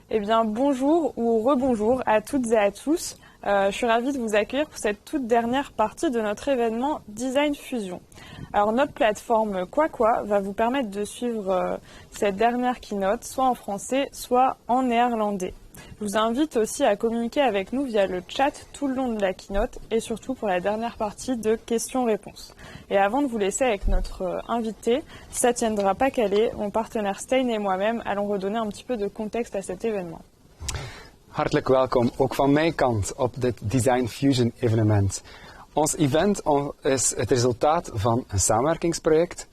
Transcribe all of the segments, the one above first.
Eh bien, bonjour ou rebonjour à toutes et à tous. Je suis ravie de vous accueillir pour cette toute dernière partie de notre événement Design Fusion. Alors, notre plateforme Quoi va vous permettre de suivre cette dernière keynote, soit en français, soit en néerlandais. Je vous invite aussi à communiquer avec nous via le chat tout le long de la keynote et surtout pour la dernière partie de questions-réponses. Et avant de vous laisser avec notre invité, Satyendra Pakhalé, mon partenaire Stein et moi-même allons redonner un petit peu de contexte à cet événement. Hartelijk welkom, ook van mijn kant, op dit Design Fusion evenement. Ons event is het resultaat van een samenwerkingsproject,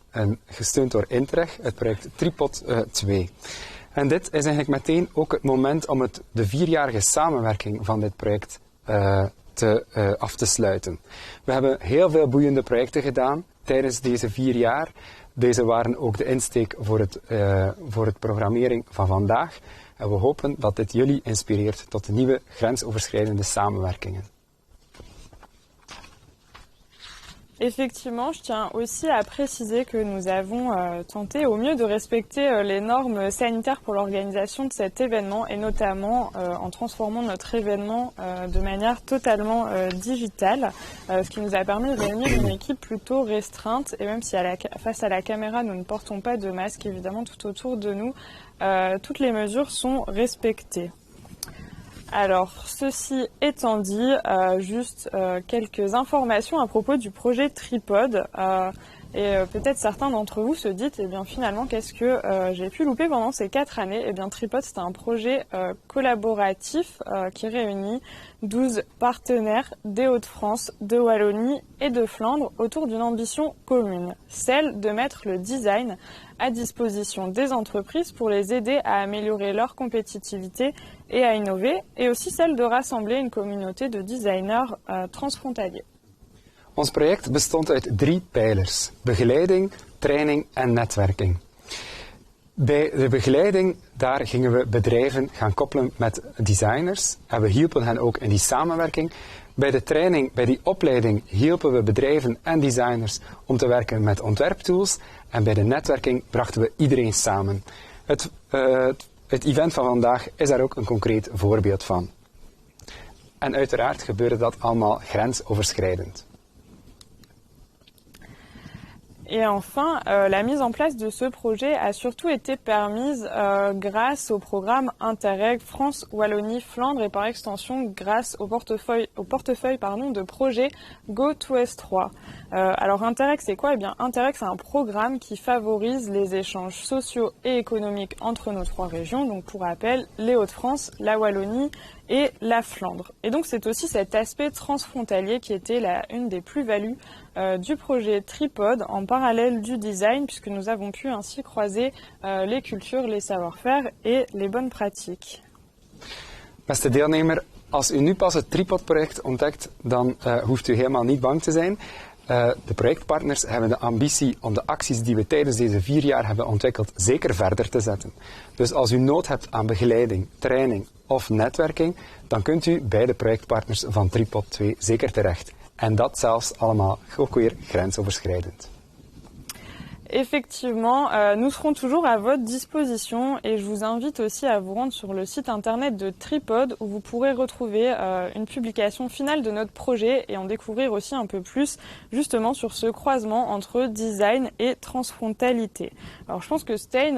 gesteund door Interreg, het project Tripod 2. En dit is eigenlijk meteen ook het moment om de 4-jarige samenwerking van dit project af te sluiten. We hebben heel veel boeiende projecten gedaan tijdens deze 4 jaar. Deze waren ook de insteek voor het programmering van vandaag. En we hopen dat dit jullie inspireert tot de nieuwe grensoverschrijdende samenwerkingen. Effectivement, je tiens aussi à préciser que nous avons tenté au mieux de respecter les normes sanitaires pour l'organisation de cet événement et notamment en transformant notre événement de manière totalement digitale, ce qui nous a permis de réunir une équipe plutôt restreinte et même si face à la caméra nous ne portons pas de masque, évidemment tout autour de nous, toutes les mesures sont respectées. Alors, ceci étant dit, juste quelques informations à propos du projet Tripod. Et peut-être certains d'entre vous se disent, eh bien finalement, qu'est-ce que j'ai pu louper pendant ces 4 années? Eh bien, Tripod, c'est un projet collaboratif qui réunit 12 partenaires des Hauts-de-France, de Wallonie et de Flandre autour d'une ambition commune, celle de mettre le design à disposition des entreprises pour les aider à améliorer leur compétitivité et à innover, et aussi celle de rassembler une communauté de designers transfrontaliers. Ons project bestond uit 3 pijlers: begeleiding, training en netwerking. Bij de begeleiding, daar gingen we bedrijven gaan koppelen met designers en we hielpen hen ook in die samenwerking. Bij de training, bij die opleiding, hielpen we bedrijven en designers om te werken met ontwerptools en bij de netwerking brachten we iedereen samen. Het event van vandaag is daar ook een concreet voorbeeld van. En uiteraard gebeurde dat allemaal grensoverschrijdend. Et enfin, la mise en place de ce projet a surtout été permise grâce au programme Interreg France-Wallonie-Flandre et par extension grâce au portefeuille de projet Go2S3. Alors Interreg, c'est quoi? Eh bien Interreg, c'est un programme qui favorise les échanges sociaux et économiques entre nos 3 régions, donc pour rappel, les Hauts-de-France, la Wallonie et la Flandre. Et donc c'est aussi cet aspect transfrontalier qui était une des plus-values du projet Tripod en parallèle du design, puisque nous avons pu ainsi croiser les cultures, les savoir-faire et les bonnes pratiques. Beste deelnemer, als u nu pas het Tripod-project ontdekt, dan hoeft u helemaal niet bang te zijn. De projectpartners hebben de ambitie om de acties die we tijdens deze 4 jaar hebben ontwikkeld zeker verder te zetten. Dus als u nood hebt aan begeleiding, training of netwerking, dan kunt u bij de projectpartners van Tripod 2 zeker terecht. En dat zelfs allemaal ook weer grensoverschrijdend. Effectivement, nous serons toujours à votre disposition et je vous invite aussi à vous rendre sur le site internet de Tripod où vous pourrez retrouver une publication finale de notre projet et en découvrir aussi un peu plus justement sur ce croisement entre design et transfrontalité. Alors je pense que Stein,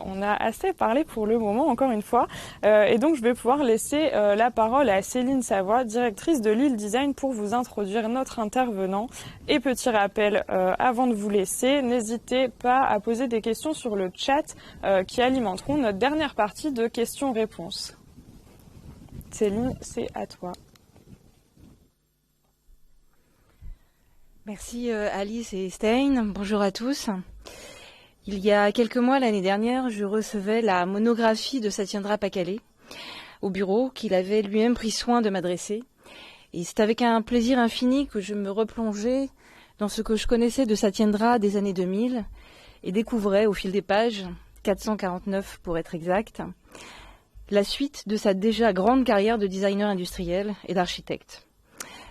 on a assez parlé pour le moment encore une fois et donc je vais pouvoir laisser la parole à Céline Savoie, directrice de Lille Design pour vous introduire notre intervenant. Et petit rappel avant de vous laisser, n'hésitez pas à poser des questions sur le chat qui alimenteront notre dernière partie de questions-réponses. Céline, c'est à toi. Merci Alice et Stein. Bonjour à tous. Il y a quelques mois, l'année dernière, je recevais la monographie de Satyendra Pakhalé au bureau qu'il avait lui-même pris soin de m'adresser. Et c'est avec un plaisir infini que je me replongeais dans ce que je connaissais de Satyendra des années 2000 et découvrais au fil des pages, 449 pour être exact, la suite de sa déjà grande carrière de designer industriel et d'architecte.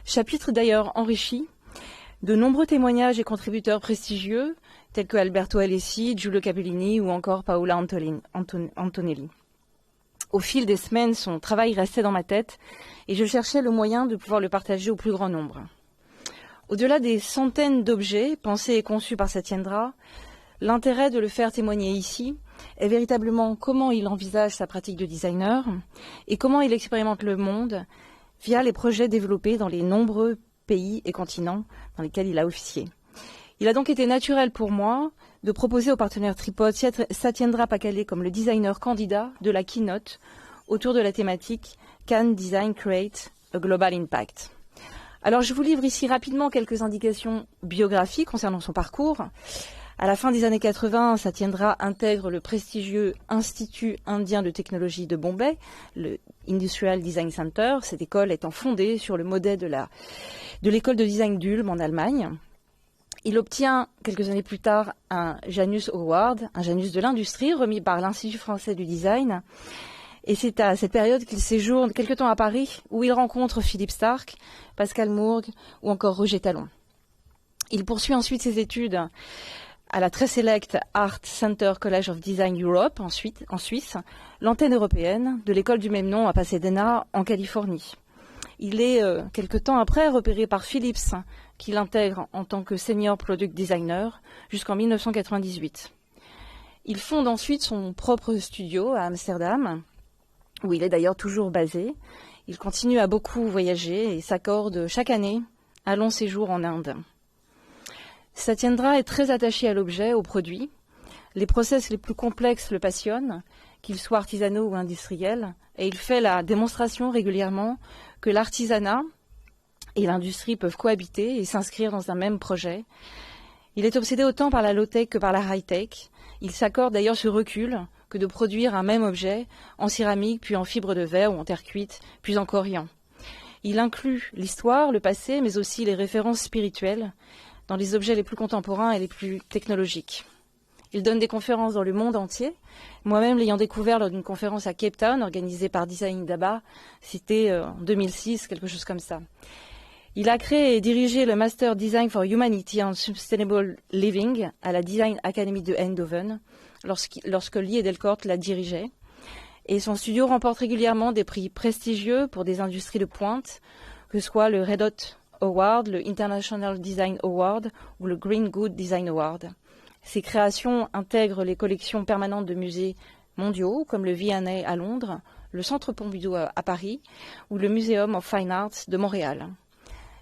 Chapitre d'ailleurs enrichi de nombreux témoignages et contributeurs prestigieux tels que Alberto Alessi, Giulio Capellini ou encore Paola Antonelli. Au fil des semaines, son travail restait dans ma tête et je cherchais le moyen de pouvoir le partager au plus grand nombre. Au-delà des centaines d'objets pensés et conçus par Satyendra, l'intérêt de le faire témoigner ici est véritablement comment il envisage sa pratique de designer et comment il expérimente le monde via les projets développés dans les nombreux pays et continents dans lesquels il a officié. Il a donc été naturel pour moi de proposer au partenaire tripode Satyendra Pakhalé comme le designer candidat de la keynote autour de la thématique Can Design Create a Global Impact? Alors je vous livre ici rapidement quelques indications biographiques concernant son parcours. À la fin des années 80, Satyendra intègre le prestigieux Institut indien de technologie de Bombay, le Industrial Design Center, cette école étant fondée sur le modèle de l'école de design d'Ulm en Allemagne. Il obtient quelques années plus tard un Janus Award, un Janus de l'industrie, remis par l'Institut français du design. Et c'est à cette période qu'il séjourne quelque temps à Paris, où il rencontre Philippe Starck, Pascal Mourgue ou encore Roger Talon. Il poursuit ensuite ses études à la très sélecte Art Center College of Design Europe, en Suisse, l'antenne européenne de l'école du même nom à Pasadena, en Californie. Il est, quelque temps après, repéré par Philips, qui l'intègre en tant que Senior Product Designer jusqu'en 1998. Il fonde ensuite son propre studio à Amsterdam, où il est d'ailleurs toujours basé. Il continue à beaucoup voyager et s'accorde chaque année un long séjour en Inde. Satyendra est très attaché à l'objet, au produit. Les process les plus complexes le passionnent, qu'ils soient artisanaux ou industriels, et il fait la démonstration régulièrement que l'artisanat et l'industrie peuvent cohabiter et s'inscrire dans un même projet. Il est obsédé autant par la low-tech que par la high-tech. Il s'accorde d'ailleurs ce recul que de produire un même objet en céramique, puis en fibre de verre ou en terre cuite, puis en corian. Il inclut l'histoire, le passé, mais aussi les références spirituelles dans les objets les plus contemporains et les plus technologiques. Il donne des conférences dans le monde entier. Moi-même, l'ayant découvert lors d'une conférence à Cape Town, organisée par Design Daba, c'était en 2006, quelque chose comme ça. Il a créé et dirigé le Master Design for Humanity and Sustainable Living à la Design Academy de Eindhoven, lorsque Lee Edelkort la dirigeait. Et son studio remporte régulièrement des prix prestigieux pour des industries de pointe, que ce soit le Red Hot Award, le International Design Award ou le Green Good Design Award. Ses créations intègrent les collections permanentes de musées mondiaux, comme le V&A à Londres, le Centre Pompidou à Paris ou le Museum of Fine Arts de Montréal.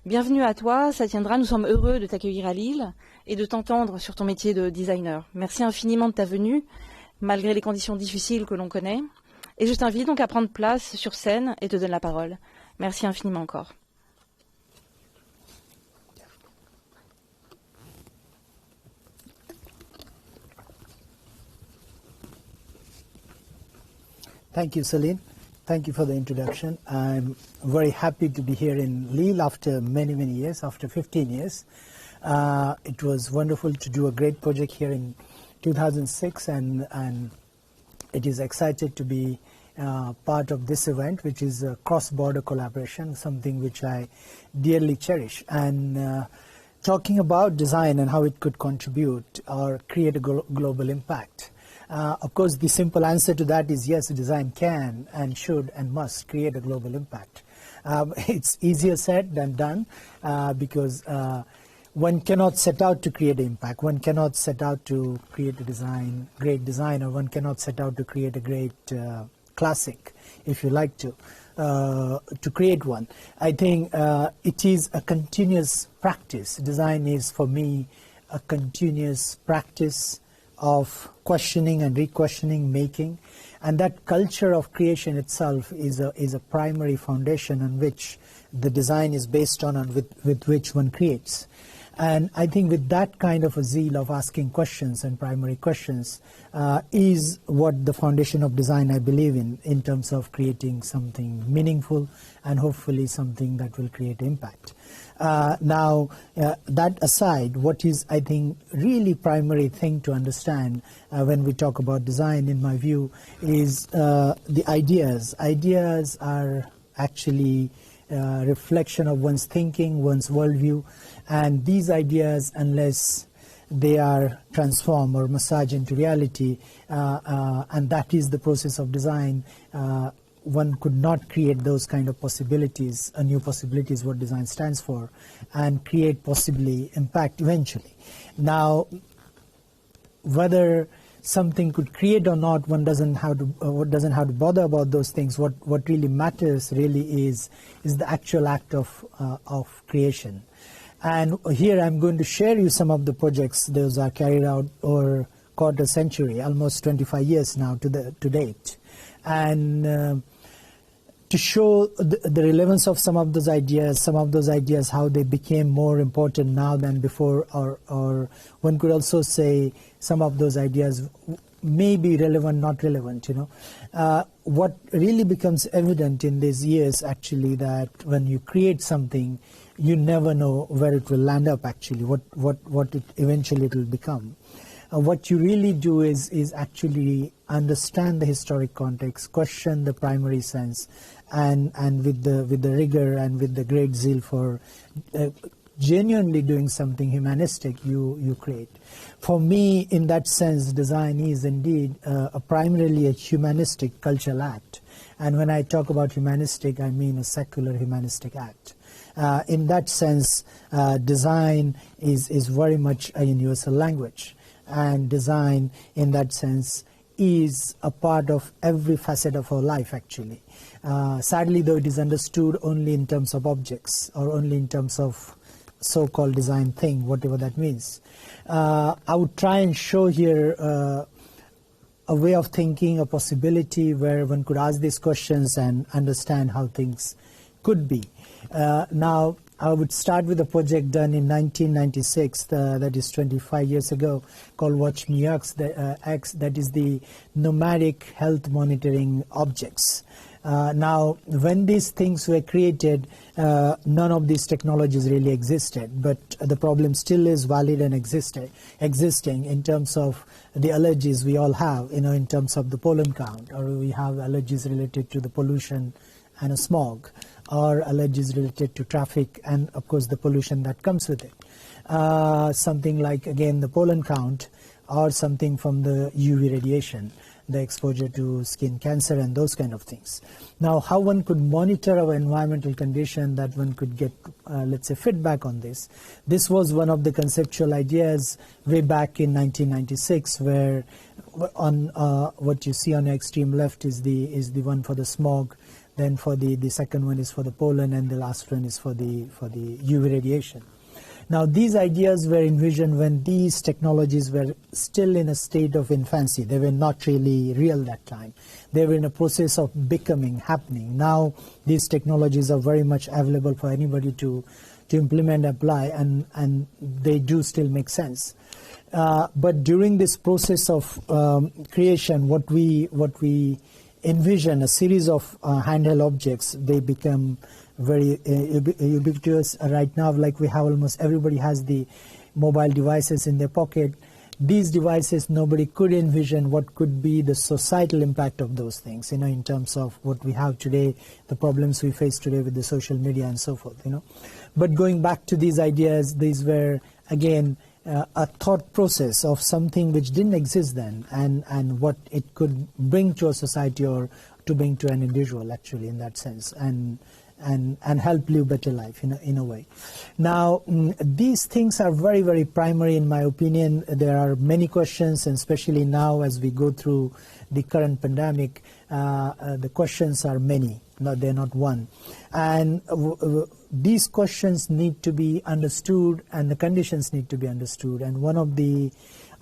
Bienvenue à toi, Satyendra, nous sommes heureux de t'accueillir à Lille et de t'entendre sur ton métier de designer. Merci infiniment de ta venue, malgré les conditions difficiles que l'on connaît. Et je t'invite donc à prendre place sur scène et te donne la parole. Merci infiniment encore. Thank you, Celine. Thank you for the introduction. I'm very happy to be here in Lille after many, many years, after 15 years. It was wonderful to do a great project here in 2006, and it is excited to be part of this event, which is a cross-border collaboration, something which I dearly cherish. And talking about design and how it could contribute or create a global impact. Of course, the simple answer to that is yes, design can and should and must create a global impact. It's easier said than done because one cannot set out to create impact. One cannot set out to create a great design, or one cannot set out to create a great classic, if you like to create one. I think it is a continuous practice. Design is, for me, a continuous practice of questioning and re-questioning, making, and that culture of creation itself is a primary foundation on which the design is based on and with which one creates. And I think with that kind of a zeal of asking questions and primary questions is what the foundation of design I believe in terms of creating something meaningful and hopefully something that will create impact. Now, that aside, what is, I think, really primary thing to understand when we talk about design, in my view, is the ideas. Ideas are actually reflection of one's thinking, one's worldview, and these ideas, unless they are transformed or massaged into reality, and that is the process of design. One could not create those kind of possibilities, new possibilities, what design stands for, and create possibly impact eventually. Now, whether something could create or not, one doesn't have to bother about those things. What really matters really is the actual act of creation. And here I'm going to share you some of the projects. Those are carried out over quarter century, almost 25 years now to date. And to show the relevance of some of those ideas, how they became more important now than before, or one could also say some of those ideas may be relevant, not relevant, what really becomes evident in these years actually, that when you create something, you never know where it will land up actually, what it eventually will become. What you really do is actually understand the historic context, question the primary sense, and with the rigor and with the great zeal for genuinely doing something humanistic, you create. For me, in that sense, design is indeed primarily a humanistic cultural act. And when I talk about humanistic, I mean a secular humanistic act. In that sense, design is very much a universal language. And design, in that sense, is a part of every facet of our life, actually. Sadly, though, it is understood only in terms of objects, or only in terms of so-called design thing, whatever that means. I would try and show here a way of thinking, a possibility where one could ask these questions and understand how things could be. Now, I would start with a project done in 1996, that is 25 years ago, called Watch Me X, that is the nomadic health monitoring objects. Now, when these things were created, none of these technologies really existed, but the problem still is valid and existing in terms of the allergies we all have, in terms of the pollen count, or we have allergies related to the pollution and smog, or allergies related to traffic and, of course, the pollution that comes with it. Something like, again, the pollen count, or something from the UV radiation, the exposure to skin cancer and those kind of things. Now, how one could monitor our environmental condition, that one could get, let's say, feedback on this. This was one of the conceptual ideas way back in 1996, where on what you see on the extreme left is the one for the smog. Then for the second one is for the pollen, and the last one is for the UV radiation. Now, these ideas were envisioned when these technologies were still in a state of infancy. They were not really real that time. They were in a process of happening. Now, these technologies are very much available for anybody to implement, apply, and they do still make sense. But during this process of creation, what we envision, a series of handheld objects, they become very ubiquitous right now. Like we have, almost everybody has the mobile devices in their pocket. These devices, nobody could envision what could be the societal impact of those things, in terms of what we have today, the problems we face today with the social media and so forth, But going back to these ideas, these were, again, a thought process of something which didn't exist then, and what it could bring to a society, or to bring to an individual, actually, in that sense, and help live better life in a way. Now, these things are very, very primary in my opinion. There are many questions, and especially now as we go through the current pandemic, the questions are many. No, they're not one. And these questions need to be understood, and the conditions need to be understood. And one of the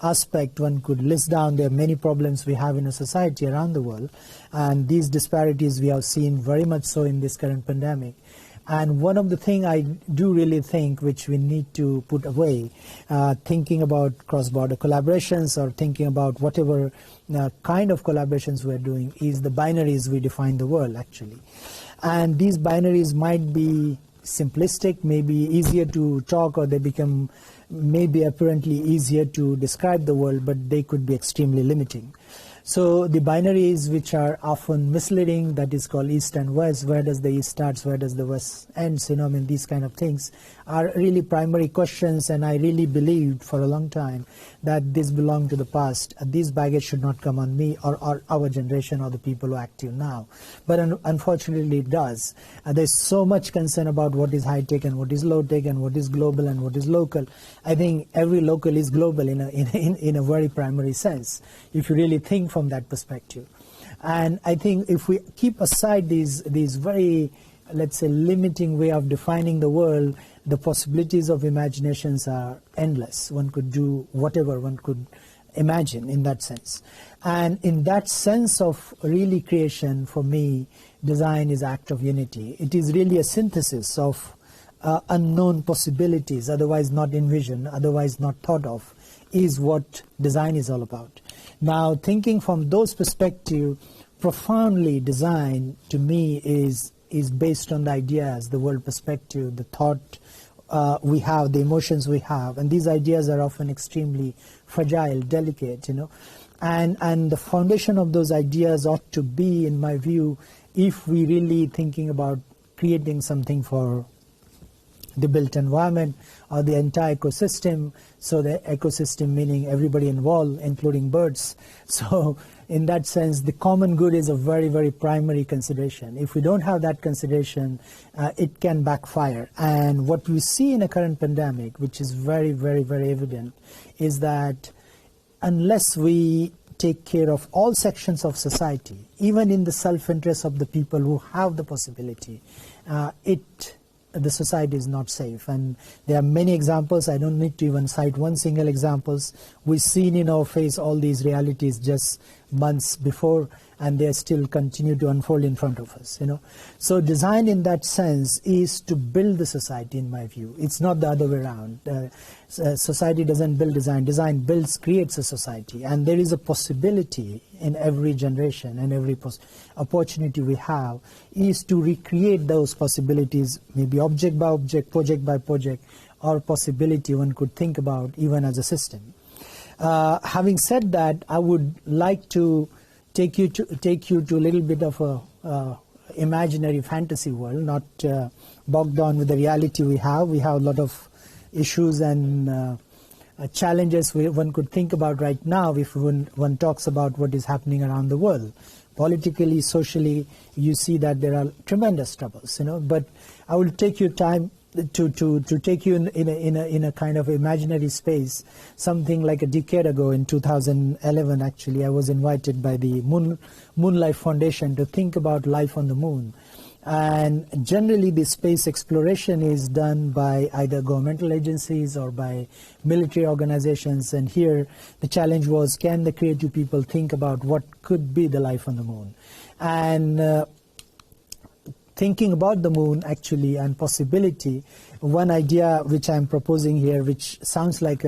aspect one could list down, there are many problems we have in a society around the world, and these disparities we have seen very much so in this current pandemic. And one of the things I do really think which we need to put away, thinking about cross-border collaborations, or thinking about whatever kind of collaborations we're doing, is the binaries we define the world, actually. And these binaries might be simplistic, maybe easier to talk, or they become maybe apparently easier to describe the world, but they could be extremely limiting. So the binaries which are often misleading, that is called East and West, where does the East starts, where does the West ends, these kind of things are really primary questions, and I really believed for a long time that this belonged to the past. This baggage should not come on me or our generation or the people who are active now. But unfortunately it does. There's so much concern about what is high-tech and what is low-tech and what is global and what is local. I think every local is global in a very primary sense, if you really think from that perspective. And I think if we keep aside these very, let's say, limiting way of defining the world, the possibilities of imaginations are endless. One could do whatever one could imagine in that sense. And in that sense of really creation, for me, design is act of unity. It is really a synthesis of unknown possibilities, otherwise not envisioned, otherwise not thought of, is what design is all about. Now, thinking from those perspectives, profoundly design to me is based on the ideas, the world perspective, the thought we have, the emotions we have, and these ideas are often extremely fragile, delicate, and the foundation of those ideas ought to be, in my view, if we really thinking about creating something for the built environment or the entire ecosystem. So the ecosystem meaning everybody involved, including birds. So in that sense, the common good is a very, very primary consideration. If we don't have that consideration, it can backfire. And what we see in a current pandemic, which is very, very, very evident, is that unless we take care of all sections of society, even in the self-interest of the people who have the possibility, the society is not safe. And there are many examples. I don't need to even cite one single example. We've seen in our face all these realities just months before, and they still continue to unfold in front of us. So design in that sense is to build the society, in my view. It's not the other way around. Society doesn't build design. Design creates a society. And there is a possibility in every generation, and every opportunity we have is to recreate those possibilities, maybe object by object, project by project, or possibility one could think about even as a system. Having said that, I would like to take you to a little bit of a imaginary fantasy world, not bogged down with the reality we have. We have a lot of issues and challenges one could think about right now if one talks about what is happening around the world. Politically, socially, you see that there are tremendous troubles, But I will take you time to take you in a kind of imaginary space. Something like a decade ago, in 2011, actually, I was invited by the Moon Life Foundation to think about life on the moon. And generally, the space exploration is done by either governmental agencies or by military organizations. And here, the challenge was, can the creative people think about what could be the life on the moon? And thinking about the moon, actually, and possibility, one idea which I'm proposing here, which sounds like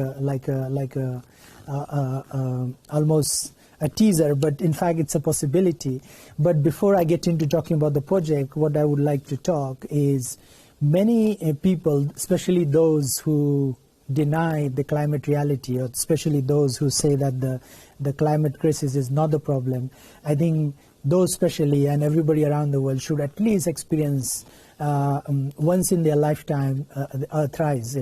almost a teaser, but in fact it's a possibility. But before I get into talking about the project, what I would like to talk is many people, especially those who deny the climate reality, or especially those who say that the climate crisis is not the problem, I think those especially, and everybody around the world, should at least experience once in their lifetime the Earthrise,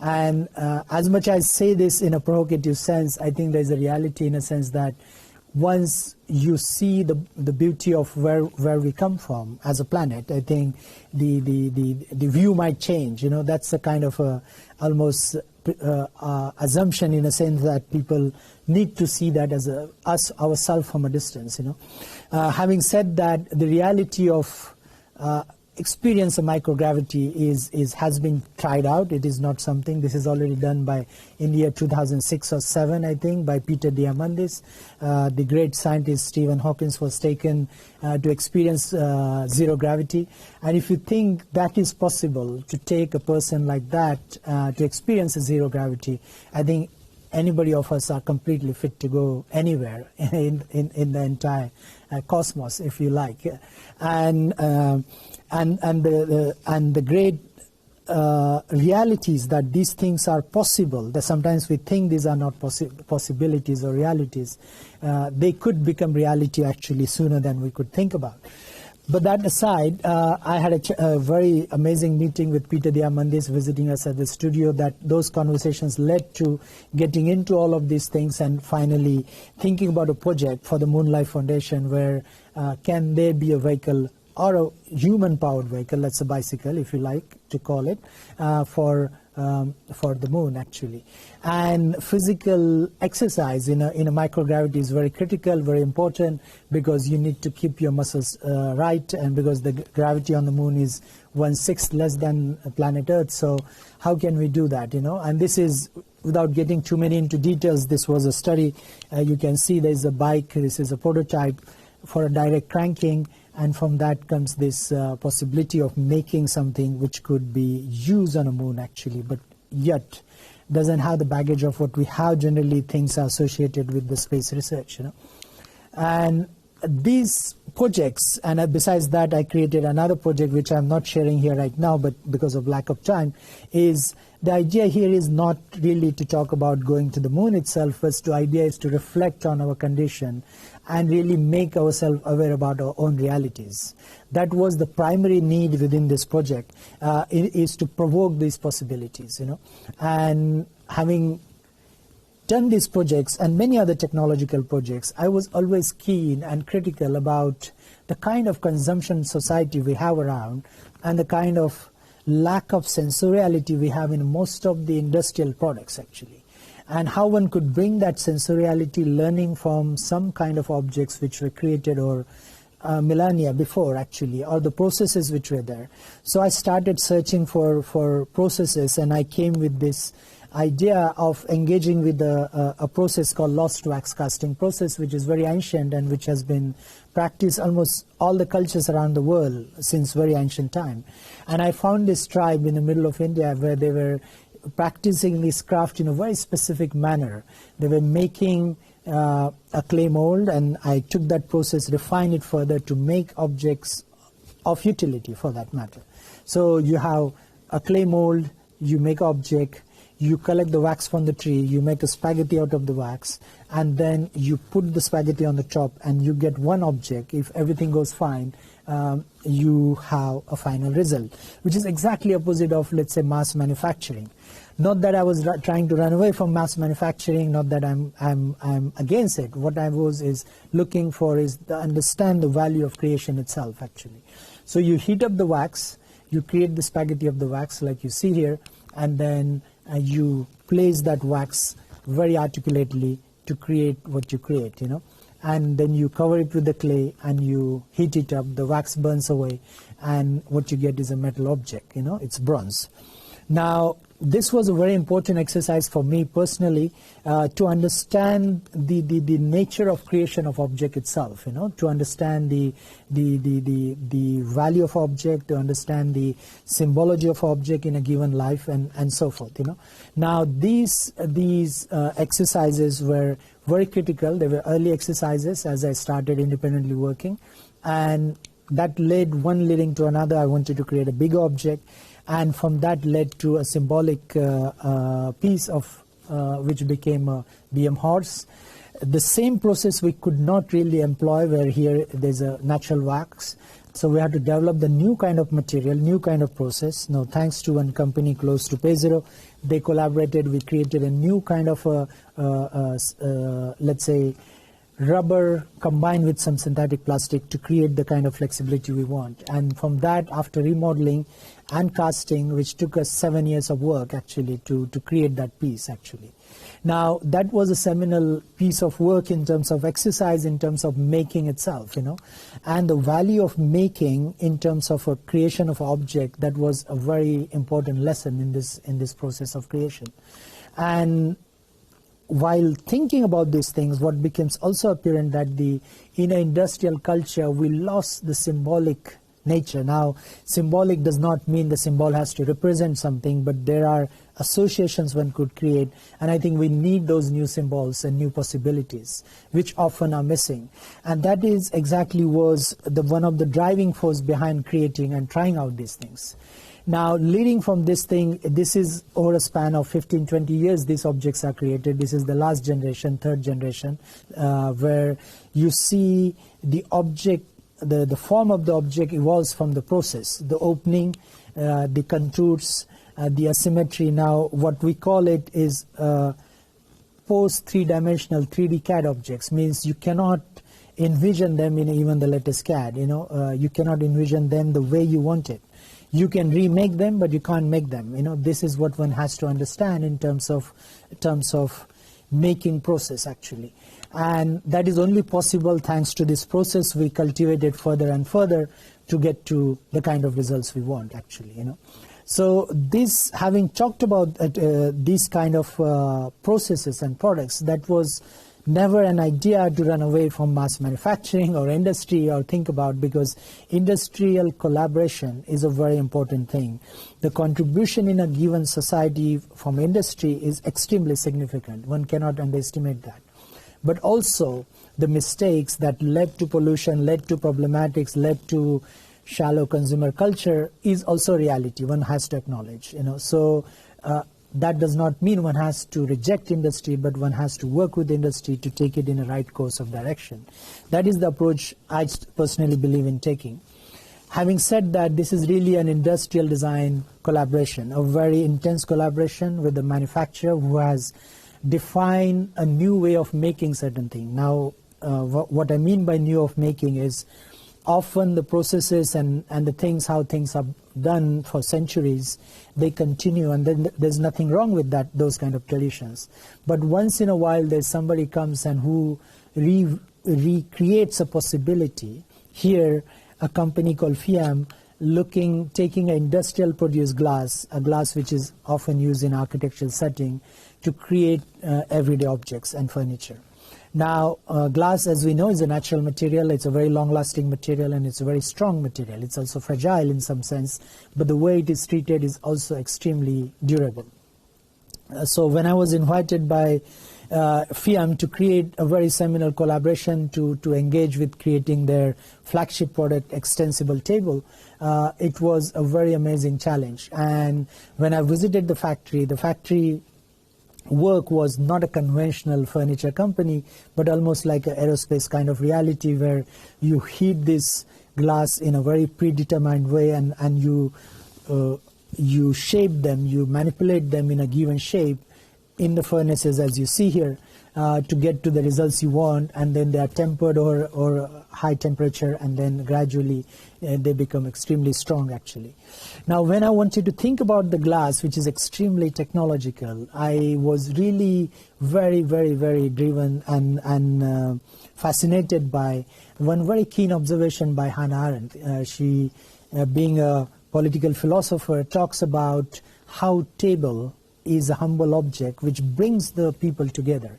And as much as I say this in a provocative sense, I think there's a reality in a sense that once you see the beauty of where we come from as a planet, I think the view might change. That's a kind of almost assumption in a sense that people need to see that as ourselves from a distance. Having said that, the reality of experience of microgravity has been tried out. It is not something. This is already done by in the year 2006 or 7, I think, by Peter Diamandis. The great scientist Stephen Hawking was taken to experience zero gravity. And if you think that is possible, to take a person like that to experience a zero gravity, I think anybody of us are completely fit to go anywhere in the entire cosmos, if you like. And the great realities that these things are possible, that sometimes we think these are not possibilities or realities, they could become reality actually sooner than we could think about. But that aside, I had a very amazing meeting with Peter Diamandis visiting us at the studio. Those conversations led to getting into all of these things and finally thinking about a project for the Moonlight Foundation where can there be a vehicle or a human-powered vehicle, that's a bicycle if you like to call it, for the moon actually. And physical exercise in a microgravity is very critical, very important, because you need to keep your muscles right, and because the gravity on the moon is 1/6 less than planet Earth. So how can we do that, And this is, without getting too many into details, this was a study. You can see there's a bike, this is a prototype for a direct cranking, and from that comes this possibility of making something which could be used on a moon actually, but yet doesn't have the baggage of what we have generally, things are associated with the space research. And these projects, and besides that I created another project which I'm not sharing here right now, but because of lack of time, is the idea here is not really to talk about going to the moon itself, but the idea is to reflect on our condition and really make ourselves aware about our own realities. That was the primary need within this project, is to provoke these possibilities, And having done these projects and many other technological projects, I was always keen and critical about the kind of consumption society we have around and the kind of lack of sensoriality we have in most of the industrial products actually. And how one could bring that sensoriality, learning from some kind of objects which were created or millennia before actually, or the processes which were there. So I started searching for processes, and I came with this idea of engaging with a process called lost wax casting process, which is very ancient and which has been practiced almost all the cultures around the world since very ancient time. And I found this tribe in the middle of India where they were practicing this craft in a very specific manner. They were making a clay mold, and I took that process, refined it further to make objects of utility for that matter. So you have a clay mold, you make an object, you collect the wax from the tree, you make a spaghetti out of the wax, and then you put the spaghetti on the top and you get one object. If everything goes fine, you have a final result, which is exactly opposite of, let's say, mass manufacturing. Not that I was trying to run away from mass manufacturing, not that I'm against it. What I was is looking for is to understand the value of creation itself actually. So you heat up the wax, you create the spaghetti of the wax like you see here, and then you place that wax very articulately to create what you create, and then you cover it with the clay and you heat it up, the wax burns away, and what you get is a metal object, it's bronze. Now, this was a very important exercise for me personally to understand the nature of creation of object itself, to understand the value of object, to understand the symbology of object in a given life, and so forth, Now, these exercises were very critical. They were early exercises as I started independently working, and that led one leading to another. I wanted to create a big object. And from that led to a symbolic piece of which became a BM horse. The same process we could not really employ, where here there's a natural wax. So we had to develop the new kind of material, new kind of process. Now, thanks to one company close to Pesaro, they collaborated. We created a new kind of let's say, rubber combined with some synthetic plastic to create the kind of flexibility we want. And from that, after remodeling and casting, which took us 7 years of work actually to create that piece actually. Now, that was a seminal piece of work in terms of exercise, in terms of making itself, and the value of making in terms of a creation of object. That was a very important lesson in this process of creation. And while thinking about these things, what becomes also apparent that in an industrial culture, we lost the symbolic nature. Now, symbolic does not mean the symbol has to represent something, but there are associations one could create, and I think we need those new symbols and new possibilities, which often are missing. And that is exactly was one of the driving force behind creating and trying out these things. Now, leading from this thing, this is over a span of 15-20 years these objects are created. This is the last generation, third generation, where you see the object the form of the object evolves from the process, the opening, the contours, the asymmetry. Now, what we call it is post three-dimensional 3D CAD objects, means you cannot envision them in even the latest CAD. You cannot envision them the way you want it. You can remake them, but you can't make them. This is what one has to understand in terms of making process, actually. And that is only possible thanks to this process. We cultivate it further and further to get to the kind of results we want, actually. So this, having talked about these kind of processes and products, that was never an idea to run away from mass manufacturing or industry or think about, because industrial collaboration is a very important thing. The contribution in a given society from industry is extremely significant. One cannot underestimate that. But also the mistakes that led to pollution, led to problematics, led to shallow consumer culture is also reality. One has to acknowledge. So that does not mean one has to reject industry, but one has to work with industry to take it in a right course of direction. That is the approach I personally believe in taking. Having said that, this is really an industrial design collaboration, a very intense collaboration with the manufacturer who has defined a new way of making certain things. Now, what I mean by new of making is often the processes and the things, how things are done for centuries, they continue, and then there's nothing wrong with that, those kind of traditions. But once in a while there's somebody comes and who recreates a possibility. Here, a company called FIAM taking an industrial produced glass, a glass which is often used in architectural setting, to create everyday objects and furniture. Now, glass, as we know, is a natural material. It's a very long-lasting material, and it's a very strong material. It's also fragile in some sense, but the way it is treated is also extremely durable. So when I was invited by FIAM to create a very seminal collaboration to engage with creating their flagship product, extensible table, it was a very amazing challenge. And when I visited the factory work was not a conventional furniture company, but almost like an aerospace kind of reality, where you heat this glass in a very predetermined way, and you shape them, you manipulate them in a given shape in the furnaces, as you see here, to get to the results you want, and then they are tempered or high temperature, and then gradually they become extremely strong, actually. Now, when I wanted to think about the glass, which is extremely technological, I was really very, very, very driven and fascinated by one very keen observation by Hannah Arendt. She, being a political philosopher, talks about how table is a humble object which brings the people together.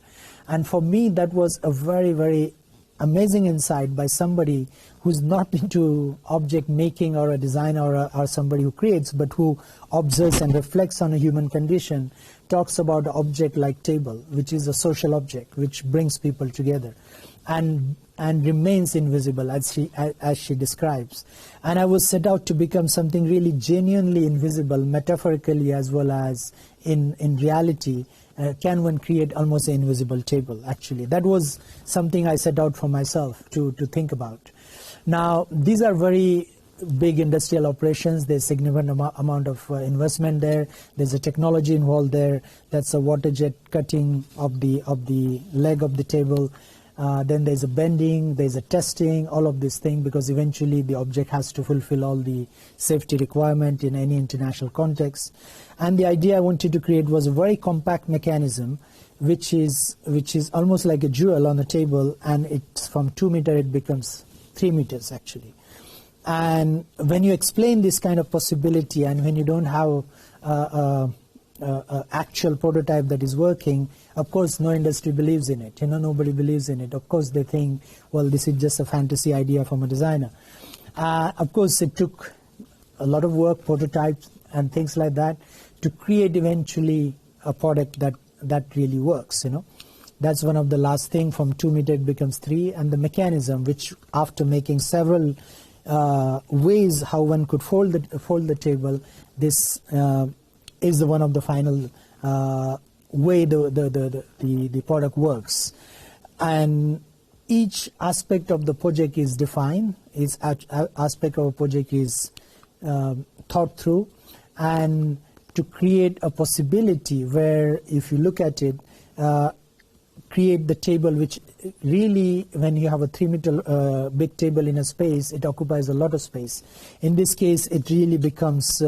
And for me, that was a very, very amazing insight by somebody who's not into object making or a designer or somebody who creates, but who observes and reflects on a human condition, talks about an object like table, which is a social object, which brings people together and remains invisible, as she describes. And I was set out to become something really genuinely invisible, metaphorically as well as in reality. Can one create almost an invisible table, actually? That was something I set out for myself to think about. Now, these are very big industrial operations. There's significant amount of investment there. There's a technology involved there. That's a water jet cutting of the leg of the table. Then there's a bending, there's a testing, all of this thing, because eventually the object has to fulfill all the safety requirement in any international context. And the idea I wanted to create was a very compact mechanism, which is almost like a jewel on a table, and it's from 2 meters it becomes 3 meters, actually. And when you explain this kind of possibility, and when you don't have actual prototype that is working, of course no industry believes in it. Nobody believes in it. Of course they think, well, this is just a fantasy idea from a designer. Of course it took a lot of work, prototypes and things like that, to create eventually a product that really works. That's one of the last thing. From 2 meters it becomes 3, and the mechanism, which after making several ways how one could fold the table, this is one of the final way the product works. And each aspect of the project is defined, each aspect of a project is thought through, and to create a possibility where, if you look at it, create the table, which really, when you have a 3-meter big table in a space, it occupies a lot of space. In this case, it really becomes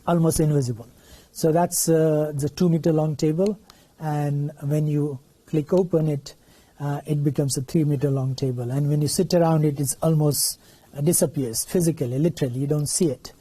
almost invisible. So that's the 2-meter long table, and when you click open it, it becomes a 3-meter long table. And when you sit around it, it almost disappears physically, literally, you don't see it.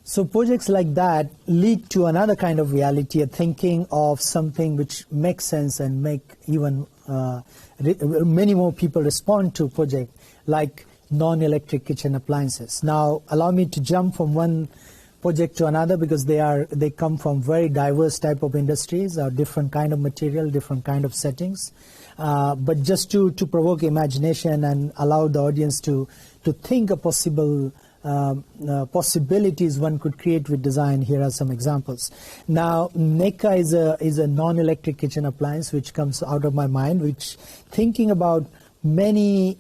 So projects like that lead to another kind of reality, a thinking of something which makes sense and make even many more people respond to project, like non-electric kitchen appliances. Now, allow me to jump from one project to another, because they come from very diverse type of industries, or different kind of material, different kind of settings. But just to provoke imagination and allow the audience to think of possible possibilities one could create with design, here are some examples. Now, NECA is a non-electric kitchen appliance which comes out of my mind, which thinking about many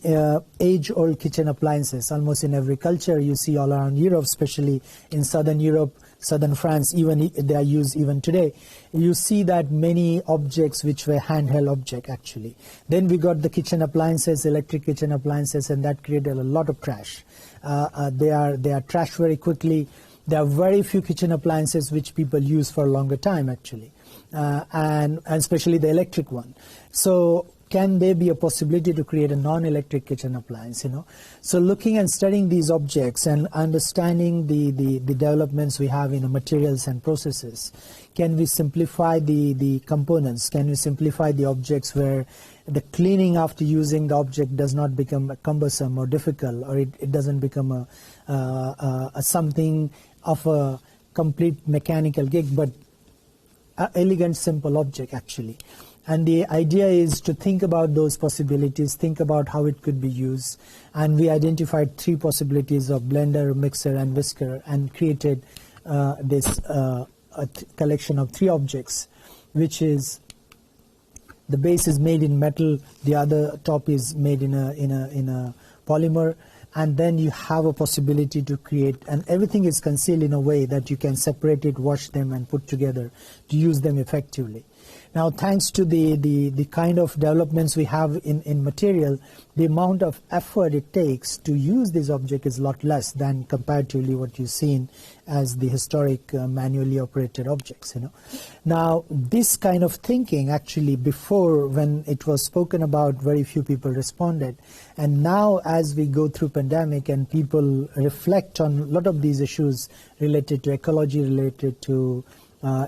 age-old kitchen appliances, almost in every culture you see all around Europe, especially in Southern Europe, Southern France, even they are used even today. You see that many objects which were handheld object actually. Then we got the kitchen appliances, electric kitchen appliances, and that created a lot of trash. They are trashed very quickly. There are very few kitchen appliances which people use for a longer time actually, and especially the electric one. So can there be a possibility to create a non-electric kitchen appliance, you know? So looking and studying these objects and understanding the developments we have in the materials and processes, can we simplify the components? Can we simplify the objects where the cleaning after using the object does not become cumbersome or difficult, or it doesn't become a something of a complete mechanical gig, but an elegant, simple object actually. And the idea is to think about those possibilities, think about how it could be used. And we identified 3 possibilities of blender, mixer, and whisker, and created this collection of 3 objects, which is the base is made in metal, the other top is made in a polymer, and then you have a possibility to create, and everything is concealed in a way that you can separate it, wash them, and put together to use them effectively. Now, thanks to the kind of developments we have in material, the amount of effort it takes to use this object is a lot less than comparatively what you've seen as the historic manually operated objects, you know. Now, this kind of thinking actually before, when it was spoken about, very few people responded. And now as we go through pandemic and people reflect on a lot of these issues related to ecology, related to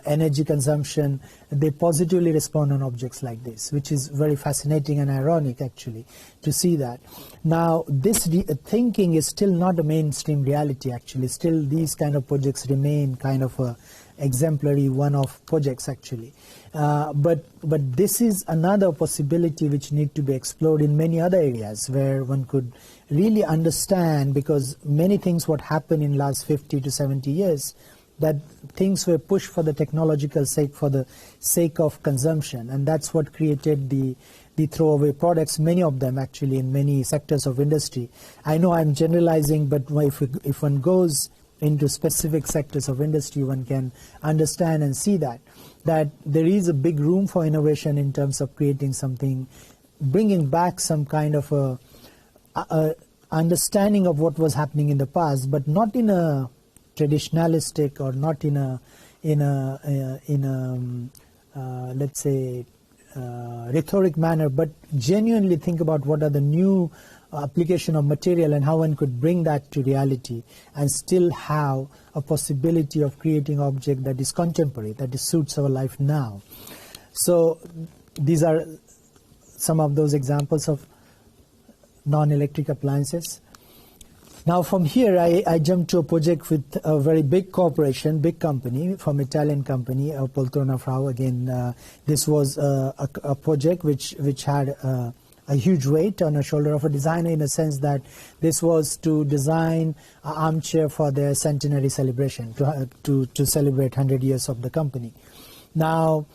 energy consumption, they positively respond on objects like this, which is very fascinating and ironic actually to see that. Now, this thinking is still not a mainstream reality actually. Still these kind of projects remain kind of a exemplary one-off projects actually. But this is another possibility which need to be explored in many other areas where one could really understand, because many things what happened in last 50 to 70 years, that things were pushed for the technological sake, for the sake of consumption, and that's what created the throwaway products, many of them actually in many sectors of industry. I know I'm generalizing, but if one goes into specific sectors of industry, one can understand and see that there is a big room for innovation in terms of creating something, bringing back some kind of a understanding of what was happening in the past, but not in a traditionalistic, or not in a let's say rhetoric manner, but genuinely think about what are the new application of material and how one could bring that to reality and still have a possibility of creating object that is contemporary, that suits our life now. So these are some of those examples of non-electric appliances. Now from here I jumped to a project with a very big corporation, big company, from Italian company, Poltrona Frau. Again, this was a project which had a huge weight on the shoulder of a designer, in a sense that this was to design an armchair for their centenary celebration, to celebrate 100 years of the company. Now,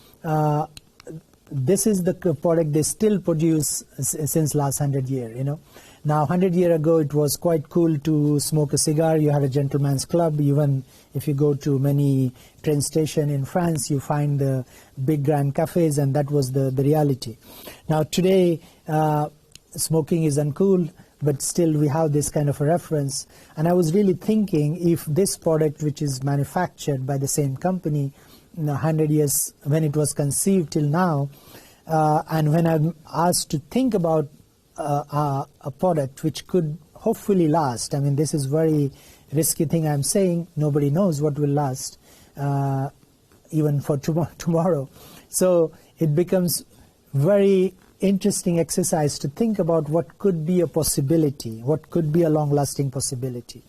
this is the product they still produce since last 100 years, you know. Now, 100 years ago, it was quite cool to smoke a cigar. You had a gentleman's club. Even if you go to many train stations in France, you find the big grand cafes, and that was the reality. Now, today, smoking is uncool, but still we have this kind of a reference. And I was really thinking, if this product, which is manufactured by the same company, 100 years when it was conceived till now, and when I'm asked to think about a product which could hopefully last. I mean, this is very risky thing I'm saying. Nobody knows what will last, even for tomorrow. So it becomes very interesting exercise to think about what could be a possibility, what could be a long-lasting possibility.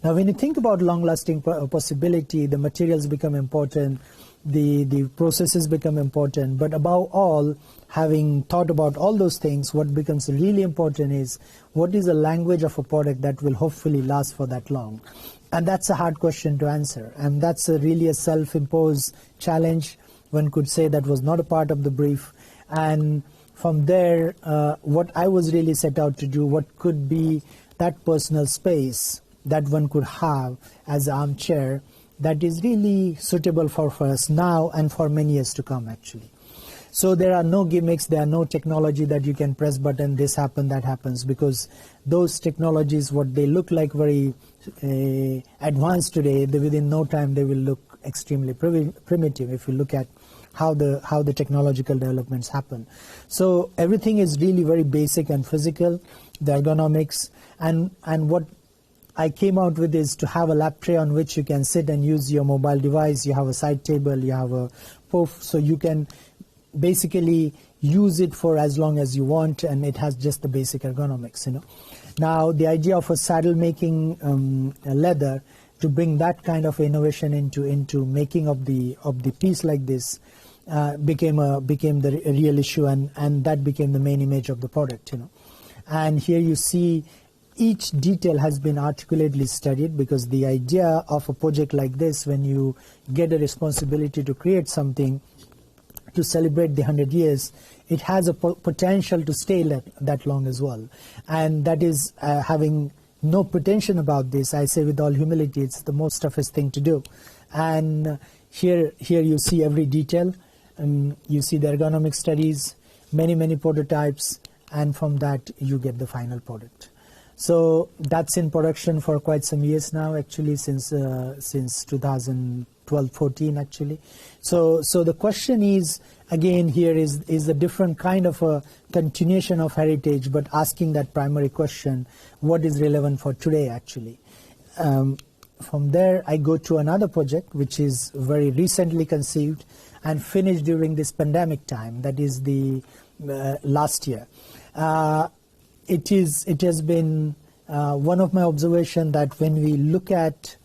Now, when you think about long-lasting possibility, the materials become important, the processes become important, but above all, having thought about all those things, what becomes really important is what is the language of a product that will hopefully last for that long? And that's a hard question to answer, and that's really a self-imposed challenge. One could say that was not a part of the brief, and from there, what I was really set out to do, what could be that personal space that one could have as an armchair that is really suitable for us now and for many years to come, actually. So there are no gimmicks, there are no technology that you can press button, this happens, that happens, because those technologies, what they look like very advanced today, within no time they will look extremely primitive if you look at how the technological developments happen. So everything is really very basic and physical, the ergonomics, and what I came out with is to have a lap tray on which you can sit and use your mobile device. You have a side table, you have a poof, so you can basically use it for as long as you want, and it has just the basic ergonomics, you know. Now, the idea of a saddle making leather, to bring that kind of innovation into making of the piece like this, became the real issue, and that became the main image of the product, you know. And here you see each detail has been articulately studied, because the idea of a project like this, when you get a responsibility to create something to celebrate the 100 years, it has a potential to stay that long as well. And that is, having no pretension about this, I say with all humility, it's the most toughest thing to do. And here you see every detail, you see the ergonomic studies, many prototypes, and from that you get the final product. So that's in production for quite some years now, actually, since 2012-14, actually. So the question is, again, here is a different kind of a continuation of heritage, but asking that primary question, what is relevant for today, actually. From there, I go to another project, which is very recently conceived and finished during this pandemic time, that is the last year. It has been one of my observations that when we look at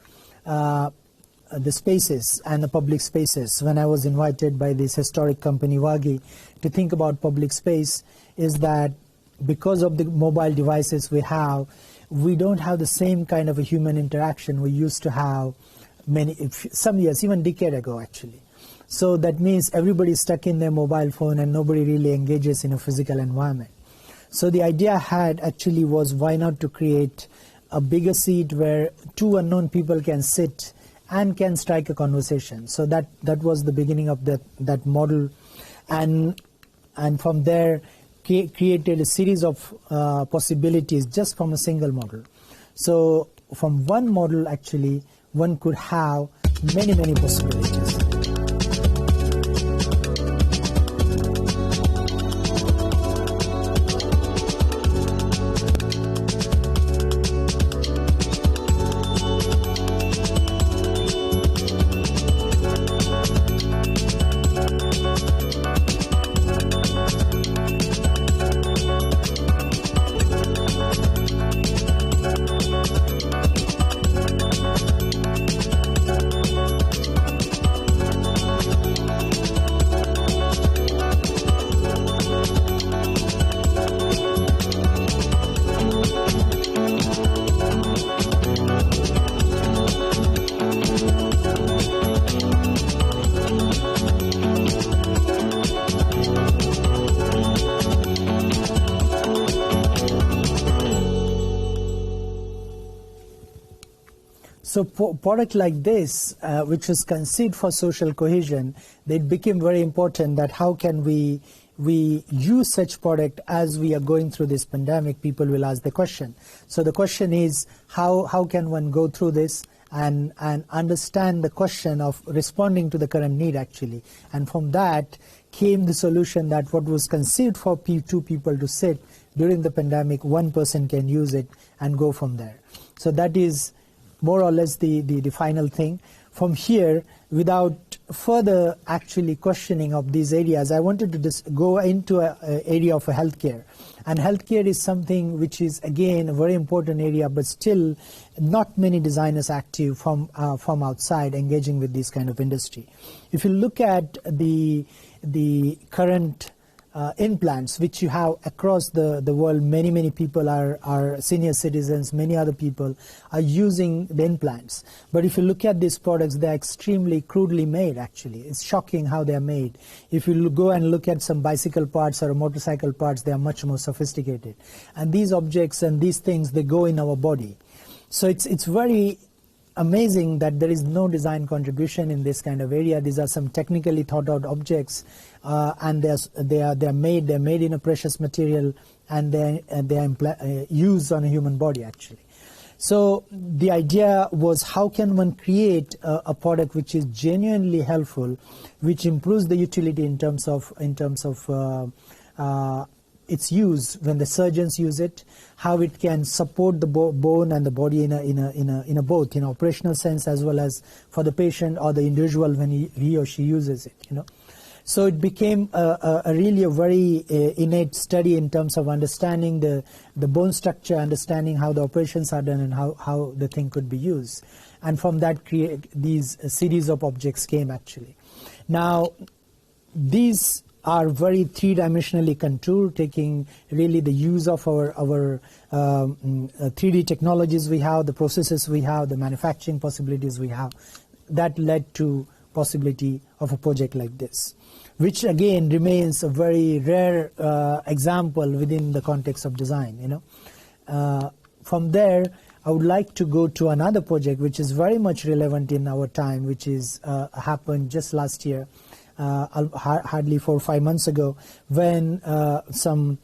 the spaces and the public spaces, when I was invited by this historic company Wagi to think about public space, is that because of the mobile devices we don't have the same kind of a human interaction we used to have some years, even a decade ago, actually. So that means everybody's stuck in their mobile phone and nobody really engages in a physical environment. So the idea I had actually was, why not to create a bigger seat where two unknown people can sit and can strike a conversation. So that was the beginning of that model, and from there created a series of possibilities just from a single model. So from one model, actually, one could have many possibilities. So product like this, which was conceived for social cohesion, it became very important that how can we use such product as we are going through this pandemic. People will ask the question. So the question is, how can one go through this and understand the question of responding to the current need actually. And from that came the solution that what was conceived for two people to sit during the pandemic, one person can use it and go from there. So that is more or less the final thing. From here, without further actually questioning of these areas, I wanted to just go into an area of healthcare. And healthcare is something which is, again, a very important area, but still not many designers active from outside engaging with this kind of industry. If you look at the current implants which you have across the world, many people are senior citizens, many other people are using the implants. But if you look at these products, they're extremely crudely made actually. It's shocking how they're made. If you go and look at some bicycle parts or motorcycle parts, they are much more sophisticated. And these objects and these things, they go in our body. So it's very amazing that there is no design contribution in this kind of area. These are some technically thought out objects, and they're made in a precious material, and they're used on a human body actually. So the idea was, how can one create a product which is genuinely helpful, which improves the utility in terms of its use when the surgeons use it, how it can support the bone and the body in a both in operational sense as well as for the patient or the individual when he or she uses it. So it became really a very innate study in terms of understanding the bone structure, understanding how the operations are done and how the thing could be used. And from that, these series of objects came actually. Now, these are very three-dimensionally contoured, taking really the use of our 3D technologies we have, the processes we have, the manufacturing possibilities we have. That led to possibility of a project like this, which again remains a very rare example within the context of design. From there, I would like to go to another project which is very much relevant in our time, which is happened just last year. Hardly 4 or 5 months ago, when some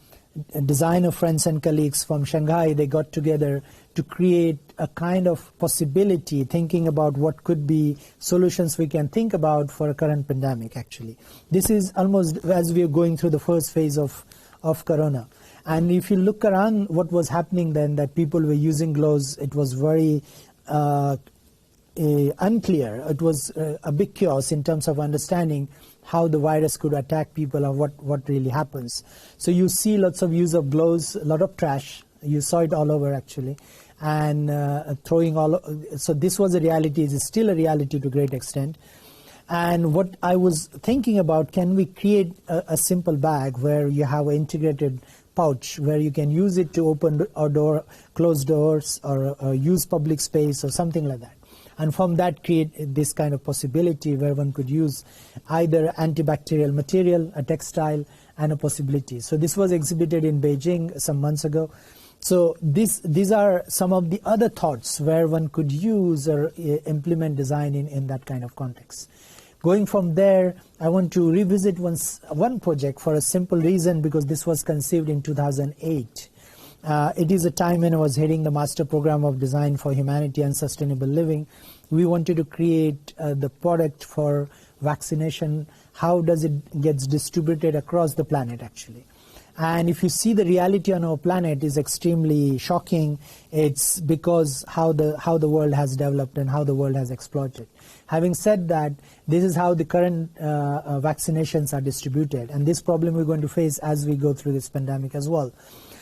designer friends and colleagues from Shanghai, they got together to create a kind of possibility, thinking about what could be solutions we can think about for a current pandemic actually. This is almost as we are going through the first phase of Corona. And if you look around what was happening then, that people were using gloves, it was very unclear. It was a big chaos in terms of understanding how the virus could attack people or what really happens. So you see lots of use of gloves, a lot of trash. You saw it all over actually, and throwing all. So this was a reality. It is still a reality to a great extent. And what I was thinking about, can we create a simple bag where you have an integrated pouch where you can use it to open a door, close doors, or use public space or something like that. And from that create this kind of possibility where one could use either antibacterial material, a textile, and a possibility. So this was exhibited in Beijing some months ago. So these are some of the other thoughts where one could use or implement design in that kind of context. Going from there, I want to revisit one project for a simple reason, because this was conceived in 2008. It is a time when I was heading the Master Program of Design for Humanity and Sustainable Living. We wanted to create the product for vaccination. How does it get distributed across the planet actually? And if you see the reality on our planet is extremely shocking. It's because how the world has developed and how the world has exploited. Having said that, this is how the current vaccinations are distributed, and this problem we're going to face as we go through this pandemic as well.